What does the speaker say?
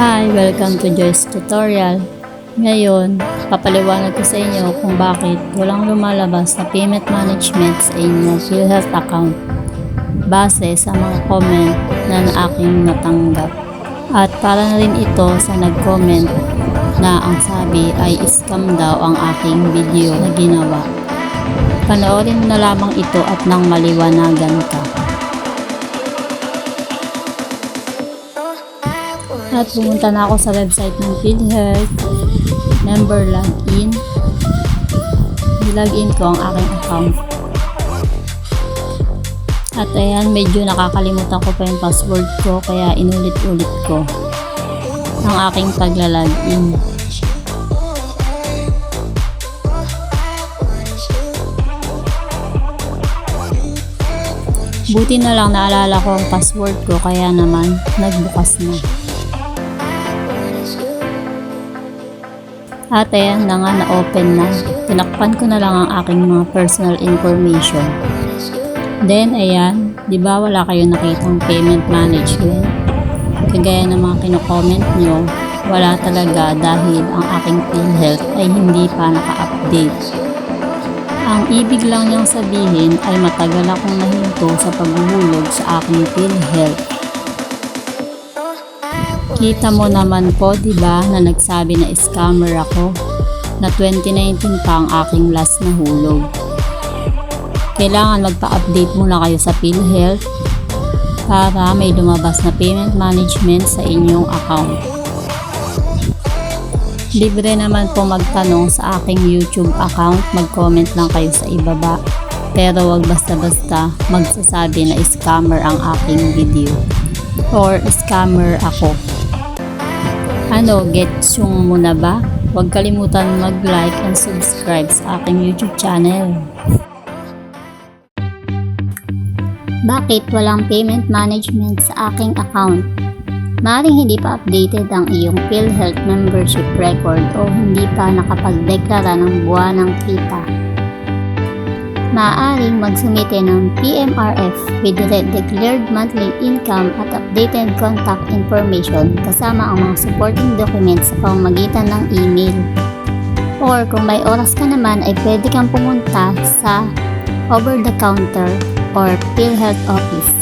Hi! Welcome to Joy's Tutorial. Ngayon, papaliwanag ko sa inyo kung bakit walang lumalabas na payment management sa inyong PhilHealth account base sa mga comment na aking natanggap. At para na rin ito sa nag-comment na ang sabi ay scam daw ang aking video na ginawa. Panoorin mo na lamang ito at nang maliwanagan ka. At pumunta na ako sa website ng PhilHealth, member login. Nilagin ko ang aking account. At ayan, medyo nakakalimutan ko pa yung password ko kaya inulit-ulit ko ang aking paglalagin. Buti na lang naalala ko ang password ko kaya naman nagbukas na. At ayan na nga, na-open na. Tinakpan ko na lang ang aking mga personal information. Then ayan, di ba wala kayong nakitang payment management? Kagaya ng mga kino-comment nyo, wala talaga dahil ang aking PhilHealth ay hindi pa naka-update. Ang ibig lang niyang sabihin ay matagal akong nahinto sa paghuhulog sa aking PhilHealth. Kita mo naman po, di ba, na nagsabi na scammer ako, na 2019 pa ang aking last na hulog. Kailangan magpa-update muna kayo sa PhilHealth para may lumabas na payment management sa inyong account. Libre naman po magtanong sa aking YouTube account, mag-comment lang kayo sa ibaba. Pero wag basta-basta magsasabi na scammer ang aking video or scammer ako. Ano, gets yung muna ba? Huwag kalimutan mag-like and subscribe sa aking YouTube channel. Bakit walang payment management sa aking account? Maaaring hindi pa updated ang iyong PhilHealth membership record o hindi pa nakapagdeklara ng buwanang kita. Maaaring magsumite ng PMRF with declared monthly income at updated contact information kasama ang mga supporting documents sa pamamagitan ng email. Or kung may oras ka naman ay pwede kang pumunta sa over-the-counter or PhilHealth office.